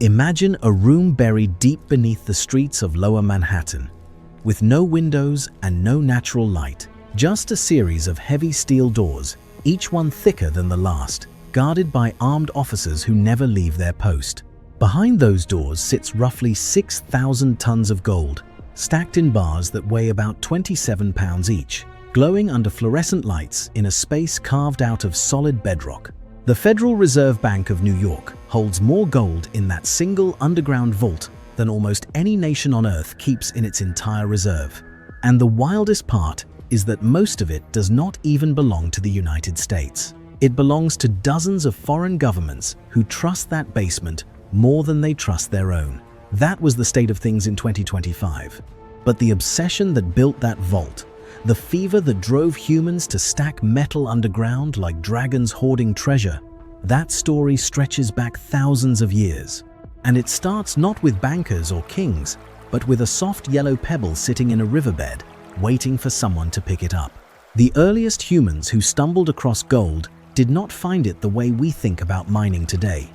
Imagine a room buried deep beneath the streets of Lower Manhattan, with no windows and no natural light, just a series of heavy steel doors, each one thicker than the last, guarded by armed officers who never leave their post. Behind those doors sits roughly 6,000 tons of gold, stacked in bars that weigh about 27 pounds each, glowing under fluorescent lights in a space carved out of solid bedrock. The Federal Reserve Bank of New York holds more gold in that single underground vault than almost any nation on Earth keeps in its entire reserve. And the wildest part is that most of it does not even belong to the United States. It belongs to dozens of foreign governments who trust that basement more than they trust their own. That was the state of things in 2025. But the obsession that built that vault, the fever that drove humans to stack metal underground like dragons hoarding treasure, that story stretches back thousands of years. And it starts not with bankers or kings, but with a soft yellow pebble sitting in a riverbed, waiting for someone to pick it up. The earliest humans who stumbled across gold did not find it the way we think about mining today.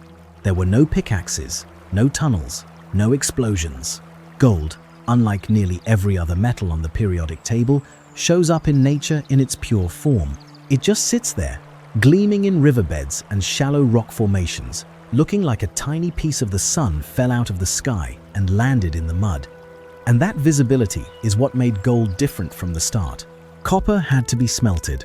There were no pickaxes, no tunnels, no explosions. Gold, unlike nearly every other metal on the periodic table, shows up in nature in its pure form. It just sits there, gleaming in riverbeds and shallow rock formations, looking like a tiny piece of the sun fell out of the sky and landed in the mud. And that visibility is what made gold different from the start. Copper had to be smelted.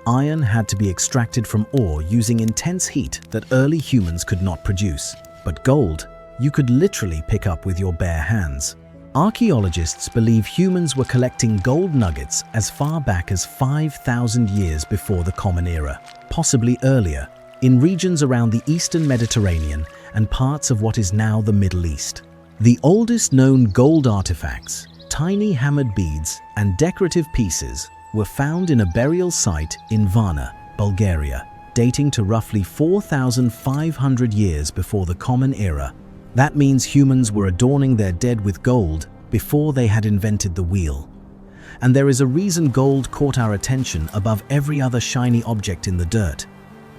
Iron had to be extracted from ore using intense heat that early humans could not produce. But gold, you could literally pick up with your bare hands. Archaeologists believe humans were collecting gold nuggets as far back as 5,000 years before the Common Era, possibly earlier, in regions around the Eastern Mediterranean and parts of what is now the Middle East. The oldest known gold artifacts, tiny hammered beads and decorative pieces, were found in a burial site in Varna, Bulgaria, dating to roughly 4,500 years before the Common Era. That means humans were adorning their dead with gold before they had invented the wheel. And there is a reason gold caught our attention above every other shiny object in the dirt.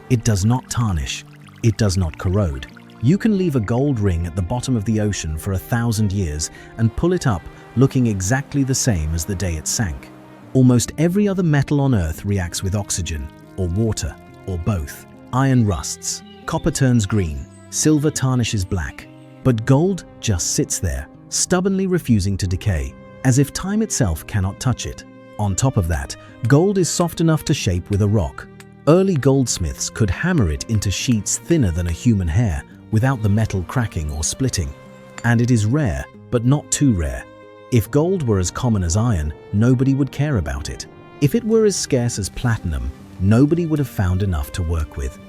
It does not tarnish. It does not corrode. You can leave a gold ring at the bottom of the ocean for 1,000 years and pull it up looking exactly the same as the day it sank. Almost every other metal on Earth reacts with oxygen, or water, or both. Iron rusts, copper turns green, silver tarnishes black. But gold just sits there, stubbornly refusing to decay, as if time itself cannot touch it. On top of that, gold is soft enough to shape with a rock. Early goldsmiths could hammer it into sheets thinner than a human hair without the metal cracking or splitting. And it is rare, but not too rare. If gold were as common as iron, nobody would care about it. If it were as scarce as platinum, nobody would have found enough to work with.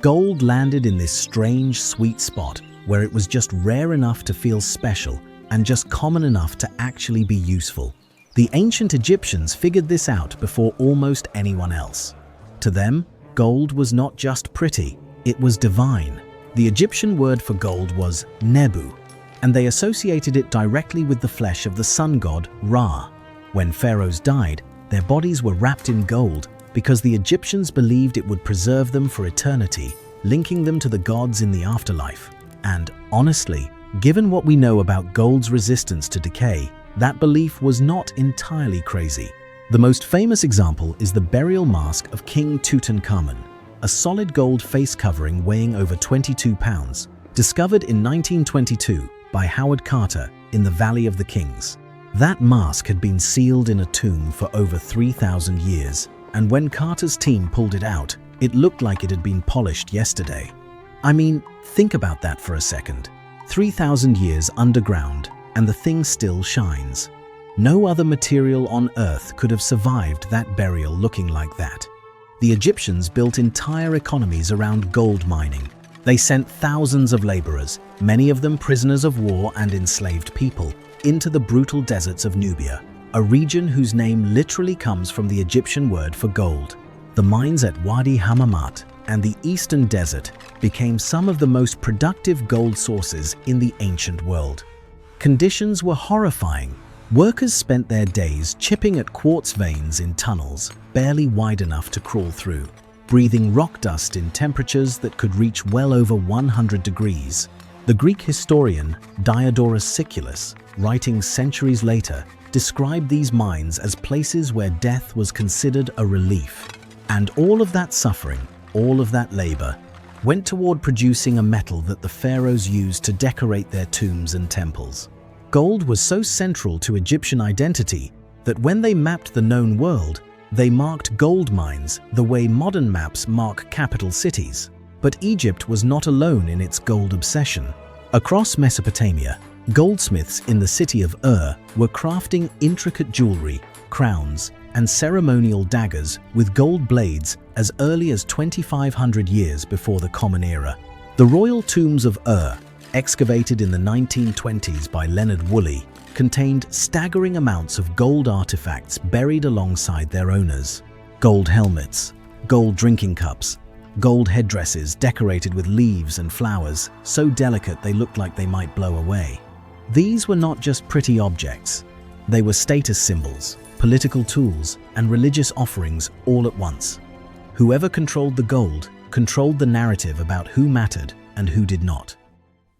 Gold landed in this strange, sweet spot where it was just rare enough to feel special and just common enough to actually be useful. The ancient Egyptians figured this out before almost anyone else. To them, gold was not just pretty, it was divine. The Egyptian word for gold was nebu, and they associated it directly with the flesh of the sun god Ra. When pharaohs died, their bodies were wrapped in gold because the Egyptians believed it would preserve them for eternity, linking them to the gods in the afterlife. And honestly, given what we know about gold's resistance to decay, that belief was not entirely crazy. The most famous example is the burial mask of King Tutankhamun, a solid gold face covering weighing over 22 pounds, discovered in 1922 by Howard Carter in the Valley of the Kings. That mask had been sealed in a tomb for over 3,000 years, and when Carter's team pulled it out, it looked like it had been polished yesterday. I mean, think about that for a second. 3,000 years underground, and the thing still shines. No other material on Earth could have survived that burial looking like that. The Egyptians built entire economies around gold mining. They sent thousands of laborers, many of them prisoners of war and enslaved people, into the brutal deserts of Nubia, a region whose name literally comes from the Egyptian word for gold. The mines at Wadi Hammamat and the Eastern Desert became some of the most productive gold sources in the ancient world. Conditions were horrifying. Workers spent their days chipping at quartz veins in tunnels barely wide enough to crawl through, breathing rock dust in temperatures that could reach well over 100 degrees. The Greek historian Diodorus Siculus, writing centuries later, described these mines as places where death was considered a relief. And all of that suffering, all of that labor, went toward producing a metal that the pharaohs used to decorate their tombs and temples. Gold was so central to Egyptian identity that when they mapped the known world, they marked gold mines the way modern maps mark capital cities. But Egypt was not alone in its gold obsession. Across Mesopotamia, goldsmiths in the city of were crafting intricate jewelry, crowns, and ceremonial daggers with gold blades as early as 2,500 years before the Common Era. The royal tombs of excavated in the 1920s by Leonard Woolley, contained staggering amounts of gold artifacts buried alongside their owners. Gold helmets, gold drinking cups, gold headdresses decorated with leaves and flowers, so delicate they looked like they might blow away. These were not just pretty objects. They were status symbols, political tools, and religious offerings all at once. Whoever controlled the gold controlled the narrative about who mattered and who did not.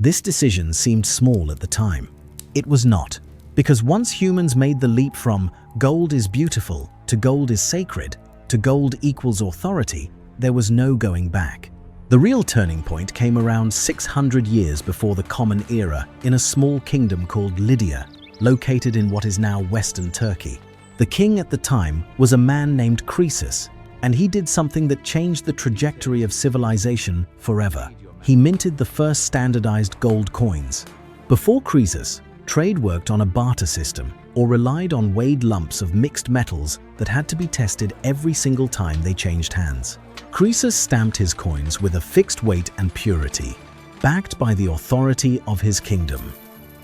This decision seemed small at the time. It was not, because once humans made the leap from gold is beautiful to gold is sacred to gold equals authority, there was no going back. The real turning point came around 600 years before the Common Era in a small kingdom called Lydia, located in what is now Western Turkey. The king at the time was a man named Croesus, and he did something that changed the trajectory of civilization forever. He minted the first standardized gold coins. Before Croesus, trade worked on a barter system or relied on weighed lumps of mixed metals that had to be tested every single time they changed hands. Croesus stamped his coins with a fixed weight and purity, backed by the authority of his kingdom.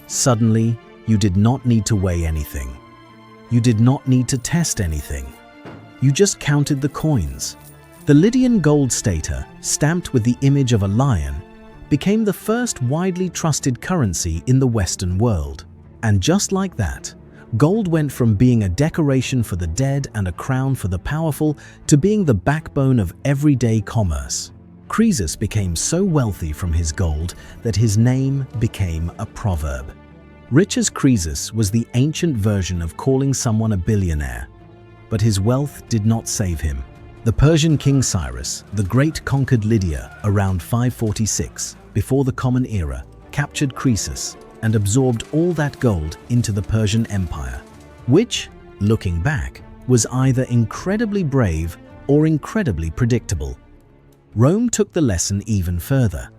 Suddenly, you did not need to weigh anything. You did not need to test anything. You just counted the coins. The Lydian gold stater, stamped with the image of a lion, became the first widely trusted currency in the Western world. And just like that, gold went from being a decoration for the dead and a crown for the powerful to being the backbone of everyday commerce. Croesus became so wealthy from his gold that his name became a proverb. Rich as Croesus was the ancient version of calling someone a billionaire, but his wealth did not save him. The Persian king Cyrus the Great conquered Lydia around 546 before the Common Era, captured Croesus, and absorbed all that gold into the Persian Empire, which, looking back, was either incredibly brave or incredibly predictable. Rome took the lesson even further.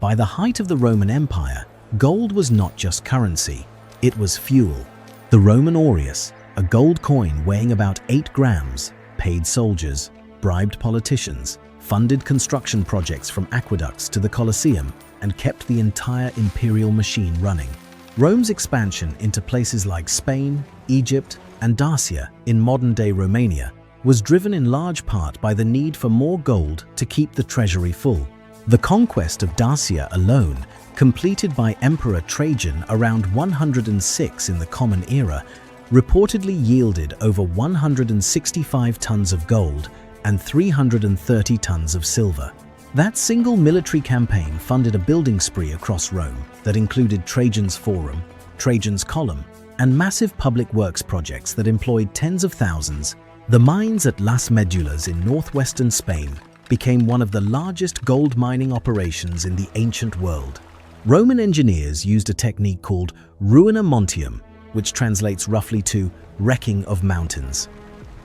By the height of the Roman Empire, gold was not just currency, it was fuel. The Roman aureus, a gold coin weighing about 8 grams, paid soldiers, bribed politicians, funded construction projects from aqueducts to the Colosseum, and kept the entire imperial machine running. Rome's expansion into places like Spain, Egypt, and Dacia in modern-day Romania was driven in large part by the need for more gold to keep the treasury full. The conquest of Dacia alone, completed by Emperor Trajan around 106 in the Common Era, reportedly yielded over 165 tons of gold and 330 tons of silver. That single military campaign funded a building spree across Rome that included Trajan's Forum, Trajan's Column, and massive public works projects that employed tens of thousands. The mines at Las Medulas in northwestern Spain became one of the largest gold mining operations in the ancient world. Roman engineers used a technique called ruina montium, which translates roughly to wrecking of mountains.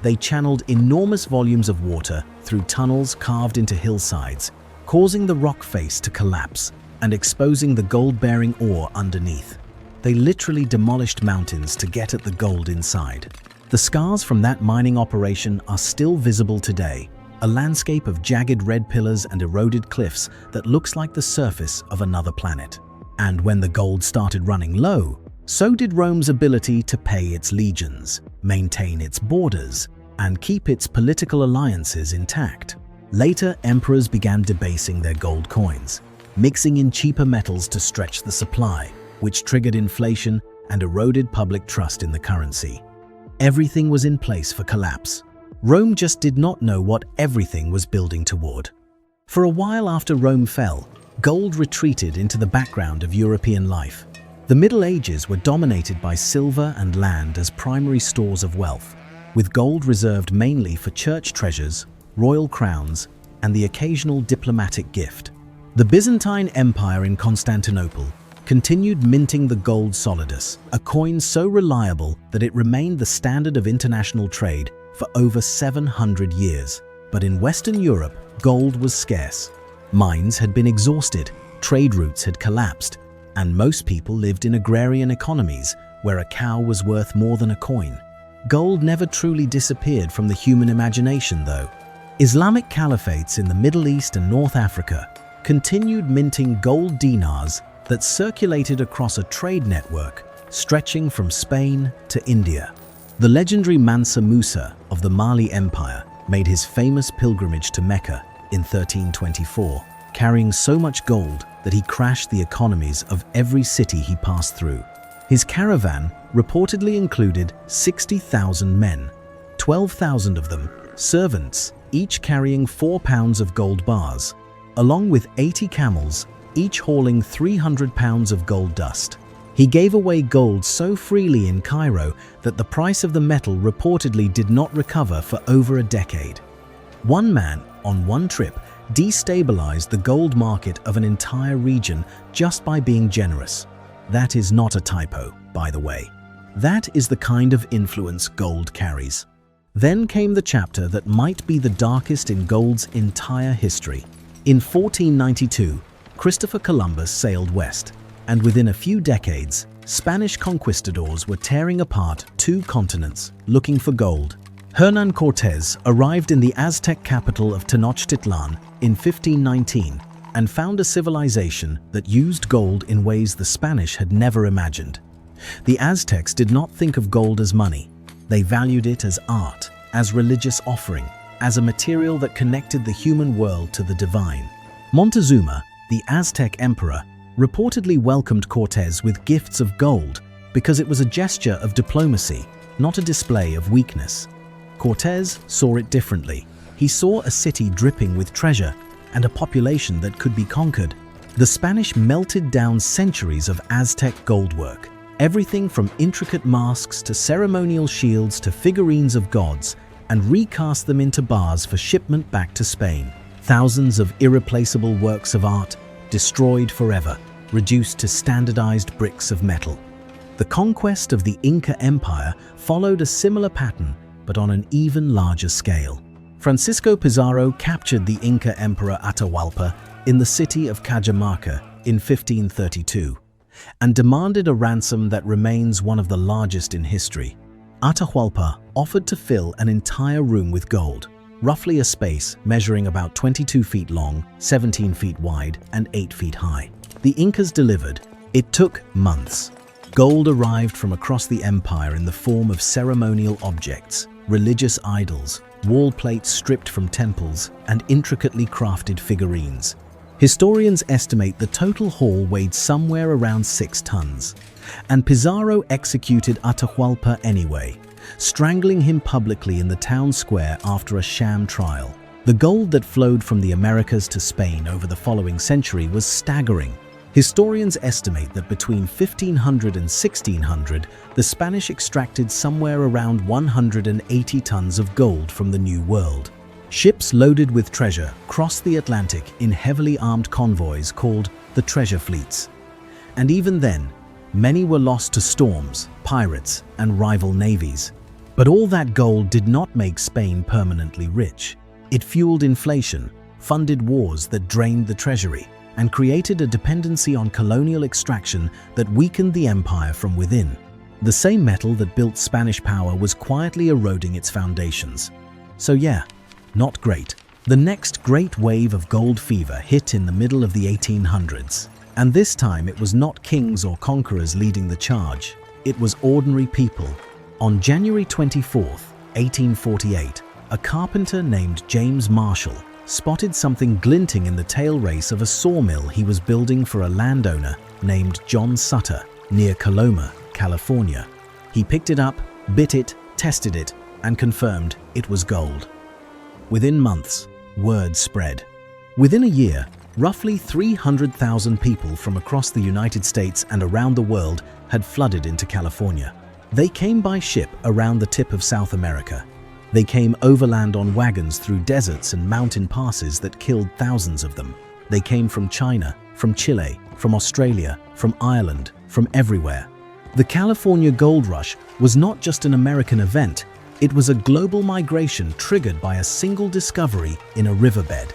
They channeled enormous volumes of water through tunnels carved into hillsides, causing the rock face to collapse and exposing the gold-bearing ore underneath. They literally demolished mountains to get at the gold inside. The scars from that mining operation are still visible today, a landscape of jagged red pillars and eroded cliffs that looks like the surface of another planet. And when the gold started running low, so did Rome's ability to pay its legions, maintain its borders, and keep its political alliances intact. Later, emperors began debasing their gold coins, mixing in cheaper metals to stretch the supply, which triggered inflation and eroded public trust in the currency. Everything was in place for collapse. Rome just did not know what everything was building toward. For a while after Rome fell, gold retreated into the background of European life. The Middle Ages were dominated by silver and land as primary stores of wealth, with gold reserved mainly for church treasures, royal crowns, and the occasional diplomatic gift. The Byzantine Empire in Constantinople continued minting the gold solidus, a coin so reliable that it remained the standard of international trade for over 700 years. But in Western Europe, gold was scarce. Mines had been exhausted, trade routes had collapsed, and most people lived in agrarian economies where a cow was worth more than a coin. Gold never truly disappeared from the human imagination, though. Islamic caliphates in the Middle East and North Africa continued minting gold dinars that circulated across a trade network stretching from Spain to India. The legendary Mansa Musa of the Mali Empire made his famous pilgrimage to Mecca in 1324, carrying so much gold that he crashed the economies of every city he passed through. His caravan reportedly included 60,000 men, 12,000 of them servants, each carrying 4 pounds of gold bars, along with 80 camels, each hauling 300 pounds of gold dust. He gave away gold so freely in Cairo that the price of the metal reportedly did not recover for over a decade. One man, on one trip, destabilized the gold market of an entire region just by being generous. That is not a typo, by the way. That is the kind of influence gold carries. Then came the chapter that might be the darkest in gold's entire history. In 1492, Christopher Columbus sailed west, and within a few decades, Spanish conquistadors were tearing apart 2 continents looking for gold. Hernán Cortés arrived in the Aztec capital of Tenochtitlan in 1519 and found a civilization that used gold in ways the Spanish had never imagined. The Aztecs did not think of gold as money. They valued it as art, as religious offering, as a material that connected the human world to the divine. Montezuma, the Aztec emperor, reportedly welcomed Cortés with gifts of gold because it was a gesture of diplomacy, not a display of weakness. Cortés saw it differently. He saw a city dripping with treasure and a population that could be conquered. The Spanish melted down centuries of Aztec goldwork, everything from intricate masks to ceremonial shields to figurines of gods, and recast them into bars for shipment back to Spain. Thousands of irreplaceable works of art destroyed forever, reduced to standardized bricks of metal. The conquest of the Inca Empire followed a similar pattern, but on an even larger scale. Francisco Pizarro captured the Inca Emperor Atahualpa in the city of Cajamarca in 1532 and demanded a ransom that remains one of the largest in history. Atahualpa offered to fill an entire room with gold, roughly a space measuring about 22 feet long, 17 feet wide, and 8 feet high. The Incas delivered. It took months. Gold arrived from across the empire in the form of ceremonial objects, religious idols, wall plates stripped from temples, and intricately crafted figurines. Historians estimate the total haul weighed somewhere around 6 tons, and Pizarro executed Atahualpa anyway, strangling him publicly in the town square after a sham trial. The gold that flowed from the Americas to Spain over the following century was staggering. Historians estimate that between 1500 and 1600, the Spanish extracted somewhere around 180 tons of gold from the New World. Ships loaded with treasure crossed the Atlantic in heavily armed convoys called the treasure fleets. And even then, many were lost to storms, pirates, and rival navies. But all that gold did not make Spain permanently rich. It fueled inflation, funded wars that drained the treasury, and created a dependency on colonial extraction that weakened the empire from within. The same metal that built Spanish power was quietly eroding its foundations. So yeah, not great. The next great wave of gold fever hit in the middle of the 1800s. And this time it was not kings or conquerors leading the charge. It was ordinary people. On January 24th, 1848, a carpenter named James Marshall spotted something glinting in the tail race of a sawmill he was building for a landowner named John Sutter near Coloma, California. He picked it up, bit it, tested it, and confirmed it was gold. Within months, word spread. Within a year, Roughly 300,000 people from across the United States and around the world had flooded into California. They came by ship around the tip of South America. They came overland on wagons through deserts and mountain passes that killed thousands of them. They came from China, from Chile, from Australia, from Ireland, from everywhere. The California Gold Rush was not just an American event, it was a global migration triggered by a single discovery in a riverbed.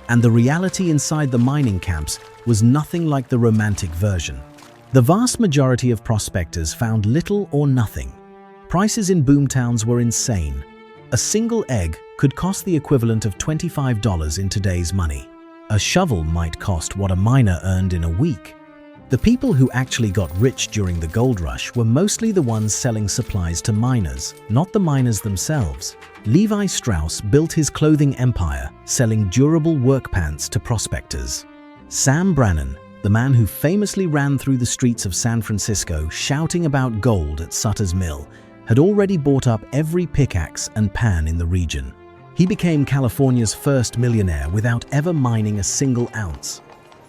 And the reality inside the mining camps was nothing like the romantic version. The vast majority of prospectors found little or nothing. Prices in boomtowns were insane. A single egg could cost the equivalent of $25 in today's money. A shovel might cost what a miner earned in a week. The people who actually got rich during the gold rush were mostly the ones selling supplies to miners, not the miners themselves. Levi Strauss built his clothing empire, selling durable work pants to prospectors. Sam Brannan, the man who famously ran through the streets of San Francisco shouting about gold at Sutter's Mill, had already bought up every pickaxe and pan in the region. He became California's first millionaire without ever mining a single ounce.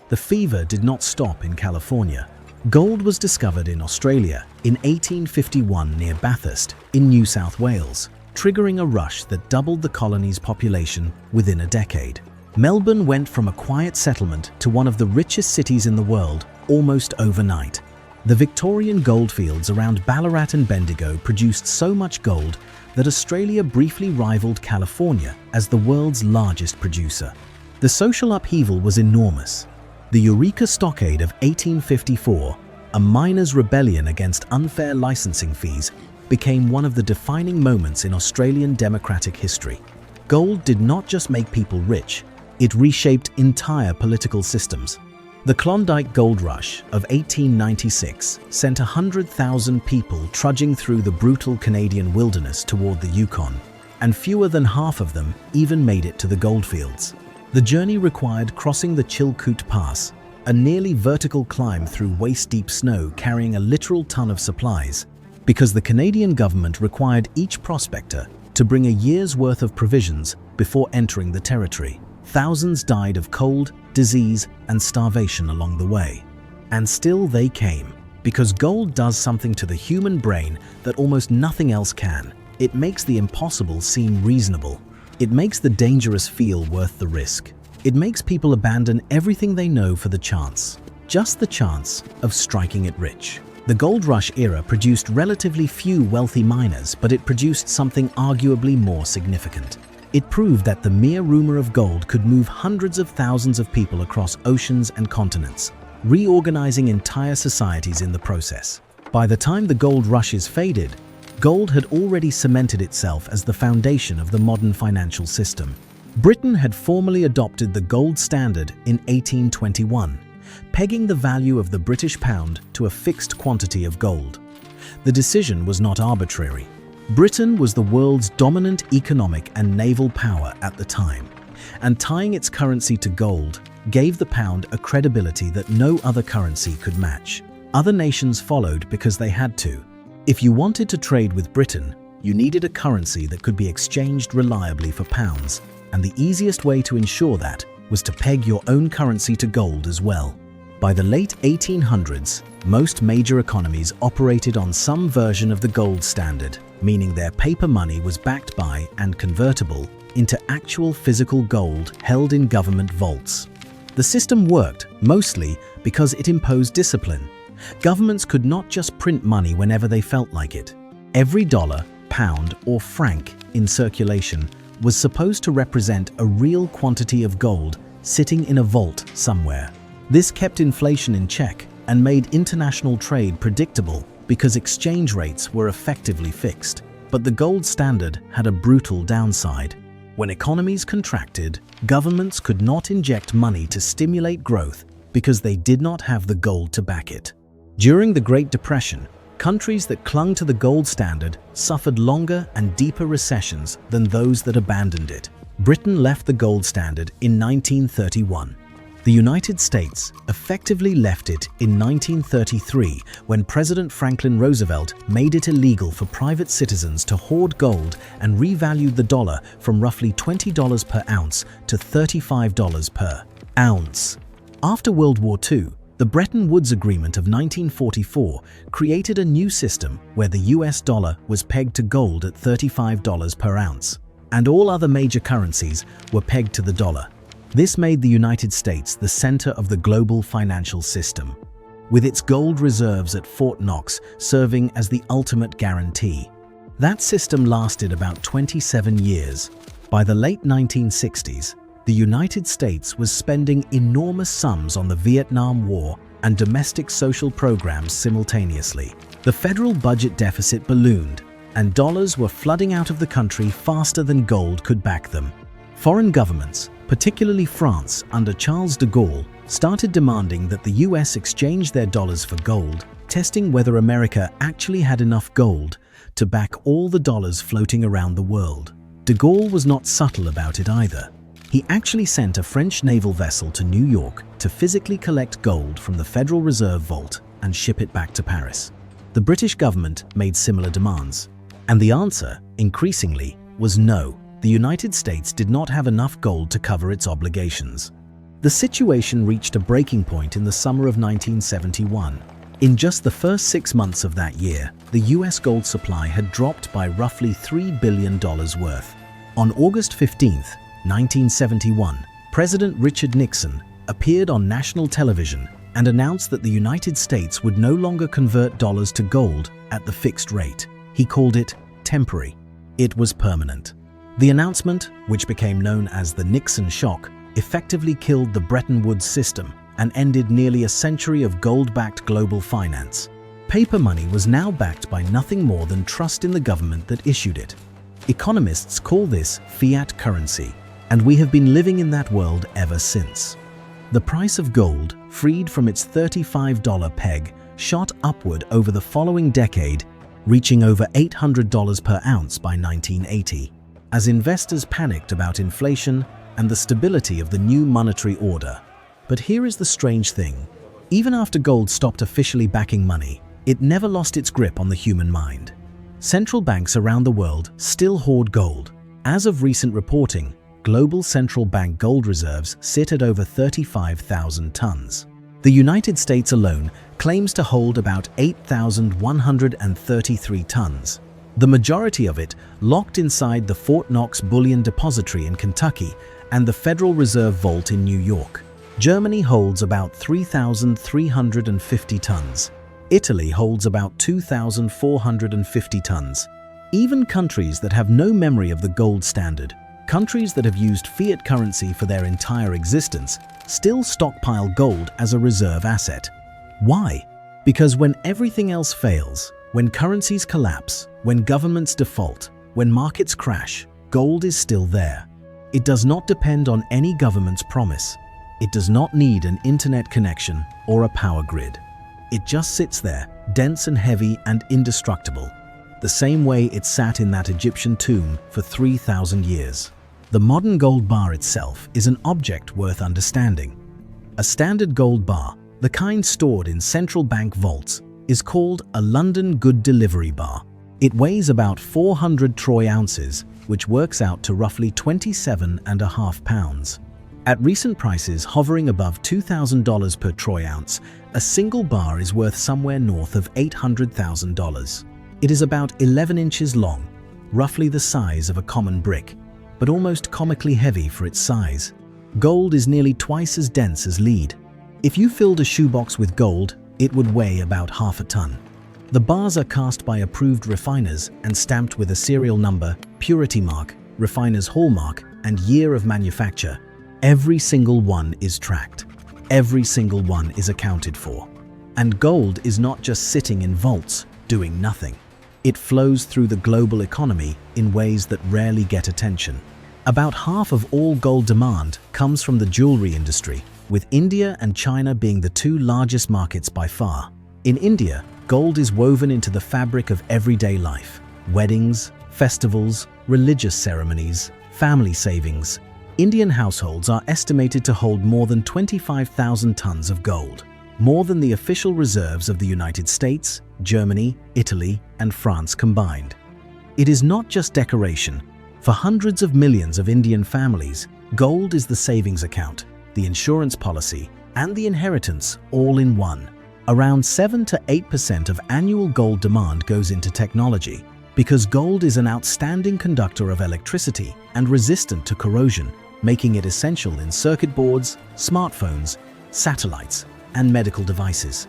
The fever did not stop in California. Gold was discovered in Australia in 1851 near Bathurst in New South Wales, triggering a rush that doubled the colony's population within a decade. Melbourne went from a quiet settlement to one of the richest cities in the world almost overnight. The Victorian goldfields around Ballarat and Bendigo produced so much gold that Australia briefly rivaled California as the world's largest producer. The social upheaval was enormous. The Eureka Stockade of 1854, a miners' rebellion against unfair licensing fees, became one of the defining moments in Australian democratic history. Gold did not just make people rich, it reshaped entire political systems. The Klondike Gold Rush of 1896 sent 100,000 people trudging through the brutal Canadian wilderness toward the Yukon, and fewer than half of them even made it to the goldfields. The journey required crossing the Chilkoot Pass, a nearly vertical climb through waist-deep snow carrying a literal ton of supplies. Because the Canadian government required each prospector to bring a year's worth of provisions before entering the territory, thousands died of cold, disease, and starvation along the way. And still they came, because gold does something to the human brain that almost nothing else can. It makes the impossible seem reasonable. It makes the dangerous feel worth the risk. It makes people abandon everything they know for the chance, just the chance of striking it rich. The gold rush era produced relatively few wealthy miners, but it produced something arguably more significant. It proved that the mere rumor of gold could move hundreds of thousands of people across oceans and continents, reorganizing entire societies in the process. By the time the gold rushes faded, gold had already cemented itself as the foundation of the modern financial system. Britain had formally adopted the gold standard in 1821, pegging the value of the British pound to a fixed quantity of gold. The decision was not arbitrary. Britain was the world's dominant economic and naval power at the time, and tying its currency to gold gave the pound a credibility that no other currency could match. Other nations followed because they had to. If you wanted to trade with Britain, you needed a currency that could be exchanged reliably for pounds, and the easiest way to ensure that was to peg your own currency to gold as well. By the late 1800s, most major economies operated on some version of the gold standard, meaning their paper money was backed by and convertible into actual physical gold held in government vaults. The system worked mostly because it imposed discipline. Governments could not just print money whenever they felt like it. Every dollar, pound, or franc in circulation was supposed to represent a real quantity of gold sitting in a vault somewhere. This kept inflation in check and made international trade predictable because exchange rates were effectively fixed. But the gold standard had a brutal downside. When economies contracted, governments could not inject money to stimulate growth because they did not have the gold to back it. During the Great Depression, countries that clung to the gold standard suffered longer and deeper recessions than those that abandoned it. Britain left the gold standard in 1931. The United States effectively left it in 1933 when President Franklin Roosevelt made it illegal for private citizens to hoard gold and revalued the dollar from roughly $20 per ounce to $35 per. Ounce. After World War II, the Bretton Woods Agreement of 1944 created a new system where the US dollar was pegged to gold at $35 per ounce, and all other major currencies were pegged to the dollar. This made the United States the center of the global financial system, with its gold reserves at Fort Knox serving as the ultimate guarantee. That system lasted about 27 years. By the late 1960s, the United States was spending enormous sums on the Vietnam War and domestic social programs simultaneously. The federal budget deficit ballooned, and dollars were flooding out of the country faster than gold could back them. Foreign governments, particularly France under Charles de Gaulle, started demanding that the US exchange their dollars for gold, testing whether America actually had enough gold to back all the dollars floating around the world. De Gaulle was not subtle about it either. He actually sent a French naval vessel to New York to physically collect gold from the Federal Reserve Vault and ship it back to Paris. The British government made similar demands, and the answer, increasingly, was no. The United States did not have enough gold to cover its obligations. The situation reached a breaking point in the summer of 1971. In just the first 6 months of that year, the US gold supply had dropped by roughly $3 billion worth. On August 15, 1971, President Richard Nixon appeared on national television and announced that the United States would no longer convert dollars to gold at the fixed rate. He called it temporary. It was permanent. The announcement, which became known as the Nixon shock, effectively killed the Bretton Woods system and ended nearly a century of gold-backed global finance. Paper money was now backed by nothing more than trust in the government that issued it. Economists call this fiat currency, and we have been living in that world ever since. The price of gold, freed from its $35 peg, shot upward over the following decade, reaching over $800 per ounce by 1980, as investors panicked about inflation and the stability of the new monetary order. But here is the strange thing. Even after gold stopped officially backing money, it never lost its grip on the human mind. Central banks around the world still hoard gold. As of recent reporting, global central bank gold reserves sit at over 35,000 tons. The United States alone claims to hold about 8,133 tons, the majority of it locked inside the Fort Knox Bullion Depository in Kentucky and the Federal Reserve Vault in New York. Germany holds about 3,350 tons. Italy holds about 2,450 tons. Even countries that have no memory of the gold standard, countries that have used fiat currency for their entire existence, still stockpile gold as a reserve asset. Why? Because when everything else fails, when currencies collapse, when governments default, when markets crash, gold is still there. It does not depend on any government's promise. It does not need an internet connection or a power grid. It just sits there, dense and heavy and indestructible, the same way it sat in that Egyptian tomb for 3,000 years. The modern gold bar itself is an object worth understanding. A standard gold bar, the kind stored in central bank vaults, is called a London Good Delivery bar. It weighs about 400 troy ounces, which works out to roughly 27.5 pounds. At recent prices hovering above $2,000 per troy ounce, a single bar is worth somewhere north of $800,000. It is about 11 inches long, roughly the size of a common brick, but almost comically heavy for its size. Gold is nearly twice as dense as lead. If you filled a shoebox with gold, it would weigh about half a ton. The bars are cast by approved refiners and stamped with a serial number, purity mark, refiner's hallmark, and year of manufacture. Every single one is tracked. Every single one is accounted for. And gold is not just sitting in vaults, doing nothing. It flows through the global economy in ways that rarely get attention. About half of all gold demand comes from the jewelry industry, with India and China being the two largest markets by far. In India, gold is woven into the fabric of everyday life. Weddings, festivals, religious ceremonies, family savings. Indian households are estimated to hold more than 25,000 tons of gold, more than the official reserves of the United States, Germany, Italy, and France combined. It is not just decoration. For hundreds of millions of Indian families, gold is the savings account, the insurance policy, and the inheritance all in one. Around 7 to 8% of annual gold demand goes into technology, because gold is an outstanding conductor of electricity and resistant to corrosion, making it essential in circuit boards, smartphones, satellites, and medical devices.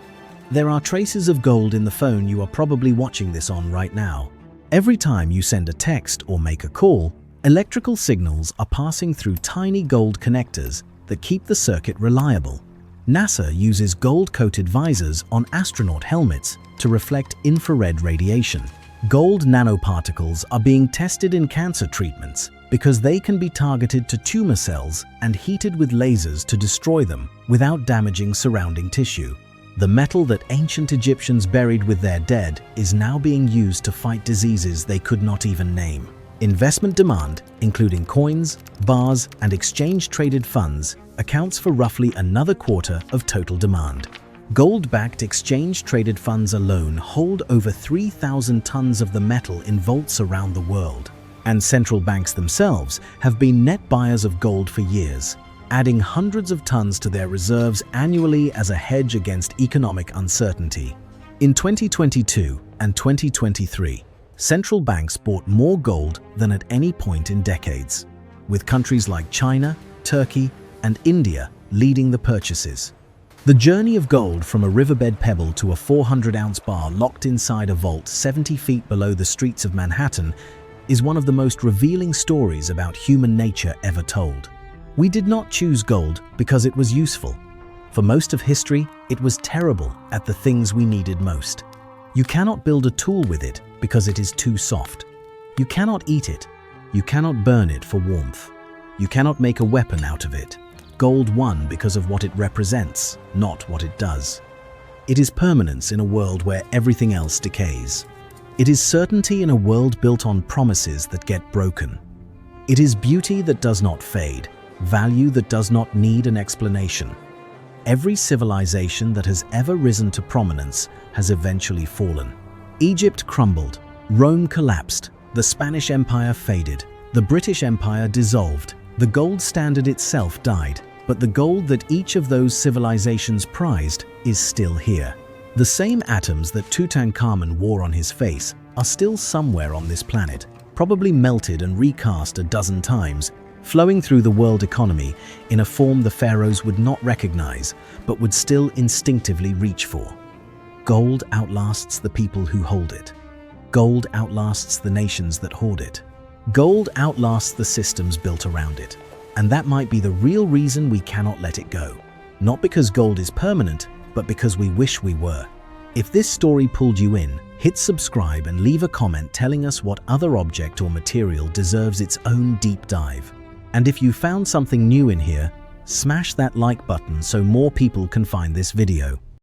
There are traces of gold in the phone you are probably watching this on right now. Every time you send a text or make a call, electrical signals are passing through tiny gold connectors that keep the circuit reliable. NASA uses gold-coated visors on astronaut helmets to reflect infrared radiation. Gold nanoparticles are being tested in cancer treatments because they can be targeted to tumor cells and heated with lasers to destroy them without damaging surrounding tissue. The metal that ancient Egyptians buried with their dead is now being used to fight diseases they could not even name. Investment demand, including coins, bars, and exchange-traded funds, accounts for roughly another quarter of total demand. Gold-backed exchange-traded funds alone hold over 3,000 tons of the metal in vaults around the world. And central banks themselves have been net buyers of gold for years, adding hundreds of tons to their reserves annually as a hedge against economic uncertainty. In 2022 and 2023, central banks bought more gold than at any point in decades, with countries like China, Turkey, and India leading the purchases. The journey of gold from a riverbed pebble to a 400-ounce bar locked inside a vault 70 feet below the streets of Manhattan is one of the most revealing stories about human nature ever told. We did not choose gold because it was useful. For most of history, it was terrible at the things we needed most. You cannot build a tool with it because it is too soft. You cannot eat it. You cannot burn it for warmth. You cannot make a weapon out of it. Gold won because of what it represents, not what it does. It is permanence in a world where everything else decays. It is certainty in a world built on promises that get broken. It is beauty that does not fade, value that does not need an explanation. Every civilization that has ever risen to prominence has eventually fallen. Egypt crumbled, Rome collapsed, the Spanish Empire faded, the British Empire dissolved, the gold standard itself died, but the gold that each of those civilizations prized is still here. The same atoms that Tutankhamun wore on his face are still somewhere on this planet, probably melted and recast a dozen times, flowing through the world economy in a form the pharaohs would not recognize, but would still instinctively reach for. Gold outlasts the people who hold it. Gold outlasts the nations that hoard it. Gold outlasts the systems built around it. And that might be the real reason we cannot let it go. Not because gold is permanent, but because we wish we were. If this story pulled you in, hit subscribe and leave a comment telling us what other object or material deserves its own deep dive. And if you found something new in here, smash that like button so more people can find this video.